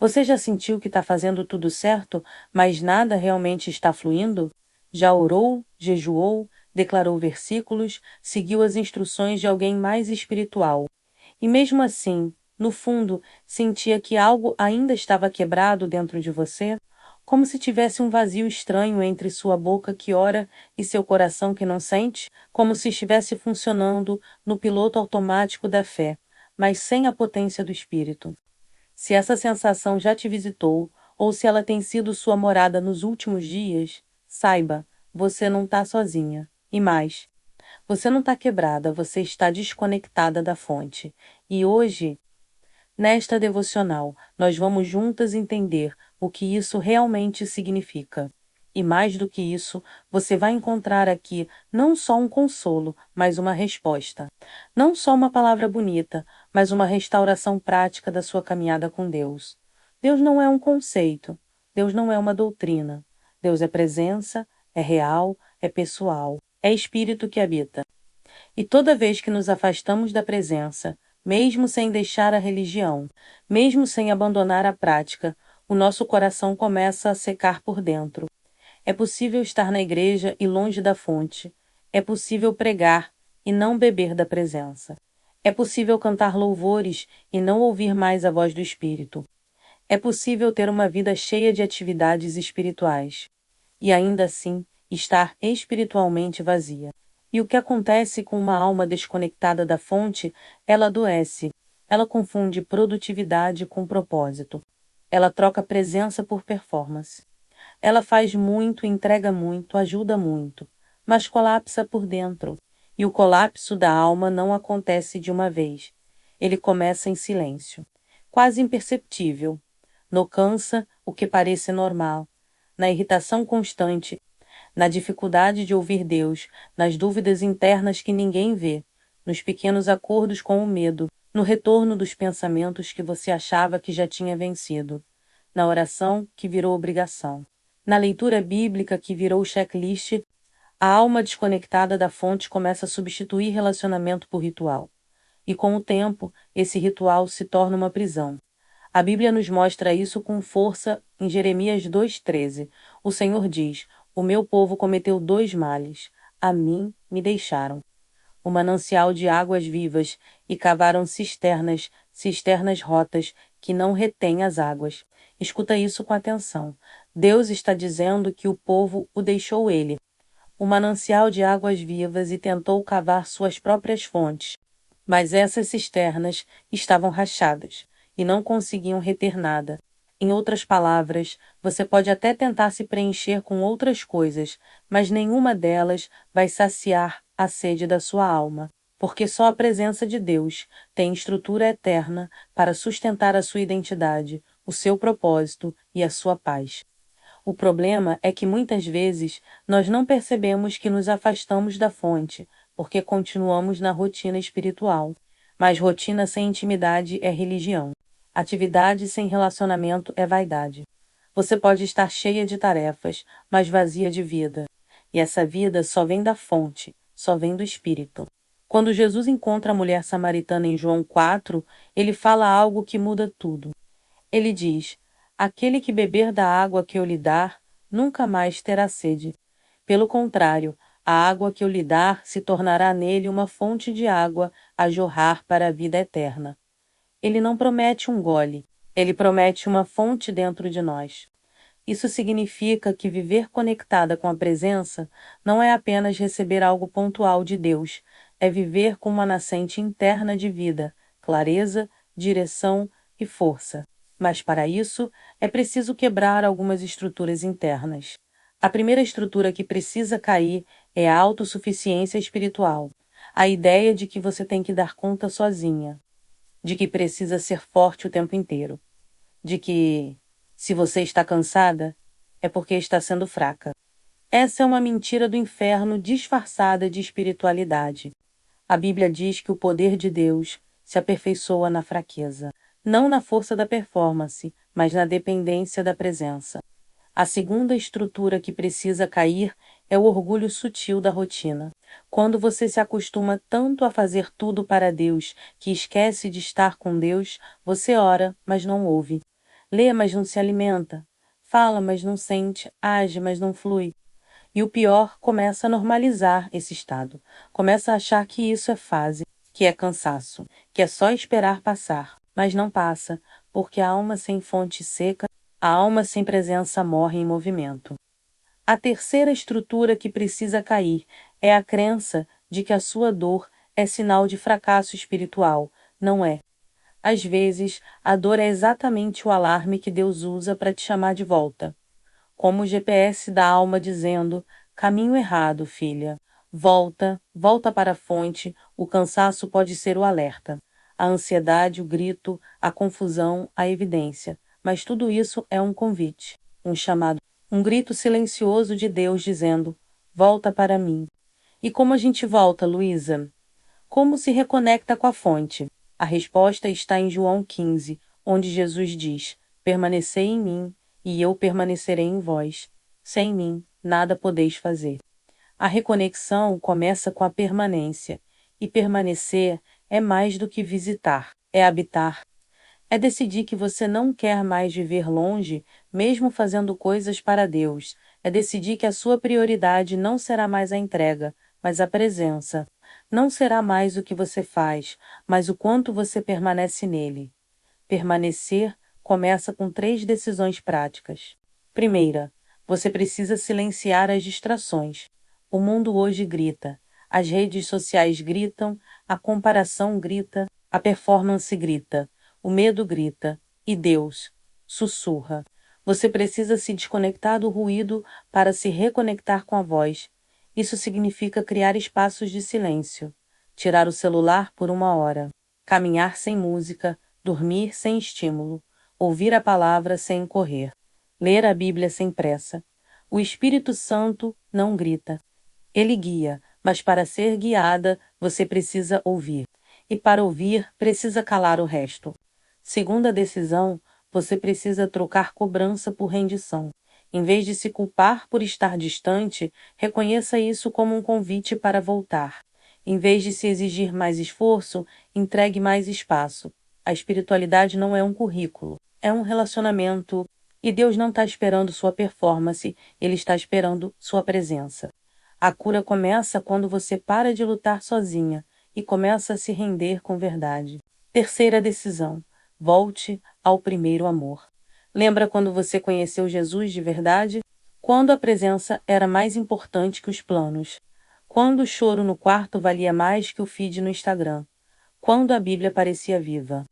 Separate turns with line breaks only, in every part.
Você já sentiu que está fazendo tudo certo, mas nada realmente está fluindo? Já orou, jejuou, declarou versículos, seguiu as instruções de alguém mais espiritual. E mesmo assim, no fundo, sentia que algo ainda estava quebrado dentro de você? Como se tivesse um vazio estranho entre sua boca que ora e seu coração que não sente? Como se estivesse funcionando no piloto automático da fé, mas sem a potência do Espírito. Se essa sensação já te visitou, ou se ela tem sido sua morada nos últimos dias, saiba, você não está sozinha. E mais, você não está quebrada, você está desconectada da fonte. E hoje, nesta devocional, nós vamos juntas entender o que isso realmente significa. E mais do que isso, você vai encontrar aqui não só um consolo, mas uma resposta. Não só uma palavra bonita, mas uma restauração prática da sua caminhada com Deus. Deus não é um conceito, Deus não é uma doutrina. Deus é presença, é real, é pessoal, é espírito que habita. E toda vez que nos afastamos da presença, mesmo sem deixar a religião, mesmo sem abandonar a prática, o nosso coração começa a secar por dentro. É possível estar na igreja e longe da fonte. É possível pregar e não beber da presença. É possível cantar louvores e não ouvir mais a voz do Espírito. É possível ter uma vida cheia de atividades espirituais e ainda assim estar espiritualmente vazia. E o que acontece com uma alma desconectada da fonte? Ela adoece. Ela confunde produtividade com propósito. Ela troca presença por performance. Ela faz muito, entrega muito, ajuda muito, mas colapsa por dentro. E o colapso da alma não acontece de uma vez. Ele começa em silêncio, quase imperceptível. No cansa o que parece normal, na irritação constante, na dificuldade de ouvir Deus, nas dúvidas internas que ninguém vê, nos pequenos acordos com o medo, no retorno dos pensamentos que você achava que já tinha vencido, na oração que virou obrigação, na leitura bíblica que virou checklist. A alma desconectada da fonte começa a substituir relacionamento por ritual. E com o tempo, esse ritual se torna uma prisão. A Bíblia nos mostra isso com força em Jeremias 2,13. O Senhor diz: O meu povo cometeu dois males. A mim me deixaram o manancial de águas vivas e cavaram cisternas, cisternas rotas que não retêm as águas. Escuta isso com atenção. Deus está dizendo que o povo o deixou ele, o manancial de águas vivas, e tentou cavar suas próprias fontes. Mas essas cisternas estavam rachadas e não conseguiam reter nada. Em outras palavras, você pode até tentar se preencher com outras coisas, mas nenhuma delas vai saciar a sede da sua alma, porque só a presença de Deus tem estrutura eterna para sustentar a sua identidade, o seu propósito e a sua paz. O problema é que muitas vezes nós não percebemos que nos afastamos da fonte, porque continuamos na rotina espiritual. Mas rotina sem intimidade é religião. Atividade sem relacionamento é vaidade. Você pode estar cheia de tarefas, mas vazia de vida. E essa vida só vem da fonte, só vem do Espírito. Quando Jesus encontra a mulher samaritana em João 4, ele fala algo que muda tudo. Ele diz: Aquele que beber da água que eu lhe dar, nunca mais terá sede. Pelo contrário, a água que eu lhe dar se tornará nele uma fonte de água a jorrar para a vida eterna. Ele não promete um gole, ele promete uma fonte dentro de nós. Isso significa que viver conectada com a presença não é apenas receber algo pontual de Deus, é viver com uma nascente interna de vida, clareza, direção e força. Mas para isso, é preciso quebrar algumas estruturas internas. A primeira estrutura que precisa cair é a autossuficiência espiritual, a ideia de que você tem que dar conta sozinha, de que precisa ser forte o tempo inteiro, de que, se você está cansada, é porque está sendo fraca. Essa é uma mentira do inferno disfarçada de espiritualidade. A Bíblia diz que o poder de Deus se aperfeiçoa na fraqueza, não na força da performance, mas na dependência da presença. A segunda estrutura que precisa cair é o orgulho sutil da rotina. Quando você se acostuma tanto a fazer tudo para Deus que esquece de estar com Deus, você ora, mas não ouve. Lê, mas não se alimenta. Fala, mas não sente. Age, mas não flui. E o pior, começa a normalizar esse estado. Começa a achar que isso é fase, que é cansaço, que é só esperar passar. Mas não passa, porque a alma sem fonte seca, a alma sem presença morre em movimento. A terceira estrutura que precisa cair é a crença de que a sua dor é sinal de fracasso espiritual. Não é. Às vezes, a dor é exatamente o alarme que Deus usa para te chamar de volta. Como o GPS da alma dizendo: caminho errado, filha. Volta, volta para a fonte. O cansaço pode ser o alerta. A ansiedade, o grito, a confusão, a evidência. Mas tudo isso é um convite, um chamado, um grito silencioso de Deus dizendo: volta para mim. E como a gente volta, Luísa? Como se reconecta com a fonte? A resposta está em João 15, onde Jesus diz: permanecei em mim, e eu permanecerei em vós. Sem mim, nada podeis fazer. A reconexão começa com a permanência, e permanecer é mais do que visitar, é habitar. É decidir que você não quer mais viver longe, mesmo fazendo coisas para Deus. É decidir que a sua prioridade não será mais a entrega, mas a presença. Não será mais o que você faz, mas o quanto você permanece nele. Permanecer começa com 3 decisões práticas. Primeira, você precisa silenciar as distrações. O mundo hoje grita. As redes sociais gritam, a comparação grita, a performance grita, o medo grita, e Deus sussurra. Você precisa se desconectar do ruído para se reconectar com a voz. Isso significa criar espaços de silêncio, tirar o celular por 1 hora, caminhar sem música, dormir sem estímulo, ouvir a palavra sem correr, ler a Bíblia sem pressa. O Espírito Santo não grita. Ele guia, mas para ser guiada, você precisa ouvir. E para ouvir, precisa calar o resto. Segunda decisão, você precisa trocar cobrança por rendição. Em vez de se culpar por estar distante, reconheça isso como um convite para voltar. Em vez de se exigir mais esforço, entregue mais espaço. A espiritualidade não é um currículo, é um relacionamento. E Deus não está esperando sua performance, Ele está esperando sua presença. A cura começa quando você para de lutar sozinha e começa a se render com verdade. Terceira decisão: volte ao primeiro amor. Lembra quando você conheceu Jesus de verdade? Quando a presença era mais importante que os planos. Quando o choro no quarto valia mais que o feed no Instagram. Quando a Bíblia parecia viva.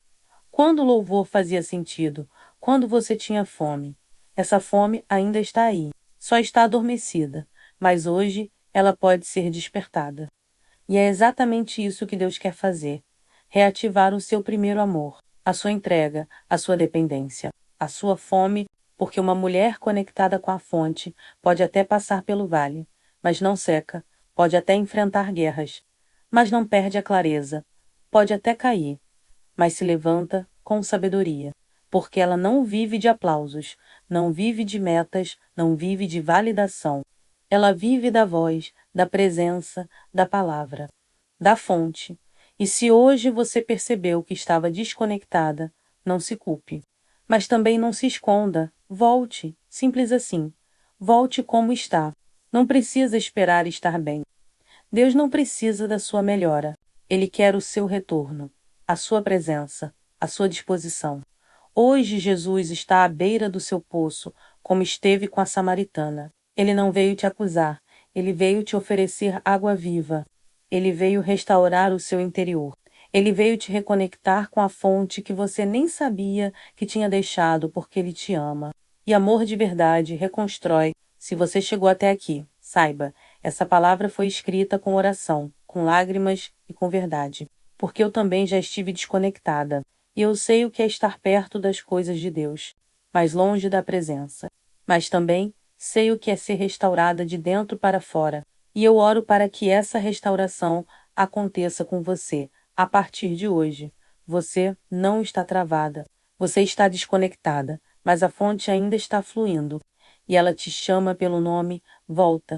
Quando o louvor fazia sentido. Quando você tinha fome. Essa fome ainda está aí. Só está adormecida. Mas hoje ela pode ser despertada. E é exatamente isso que Deus quer fazer. Reativar o seu primeiro amor, a sua entrega, a sua dependência, a sua fome, porque uma mulher conectada com a fonte pode até passar pelo vale, mas não seca, pode até enfrentar guerras, mas não perde a clareza, pode até cair, mas se levanta com sabedoria, porque ela não vive de aplausos, não vive de metas, não vive de validação. Ela vive da voz, da presença, da palavra, da fonte. E se hoje você percebeu que estava desconectada, não se culpe. Mas também não se esconda. Volte, simples assim. Volte como está. Não precisa esperar estar bem. Deus não precisa da sua melhora. Ele quer o seu retorno, a sua presença, a sua disposição. Hoje Jesus está à beira do seu poço, como esteve com a samaritana. Ele não veio te acusar, ele veio te oferecer água viva. Ele veio restaurar o seu interior. Ele veio te reconectar com a fonte que você nem sabia que tinha deixado porque ele te ama. E amor de verdade reconstrói. Se você chegou até aqui, saiba, essa palavra foi escrita com oração, com lágrimas e com verdade. Porque eu também já estive desconectada. E eu sei o que é estar perto das coisas de Deus, mas longe da presença. Mas também sei o que é ser restaurada de dentro para fora. E eu oro para que essa restauração aconteça com você a partir de hoje. Você não está travada. Você está desconectada, mas a fonte ainda está fluindo. E ela te chama pelo nome: volta,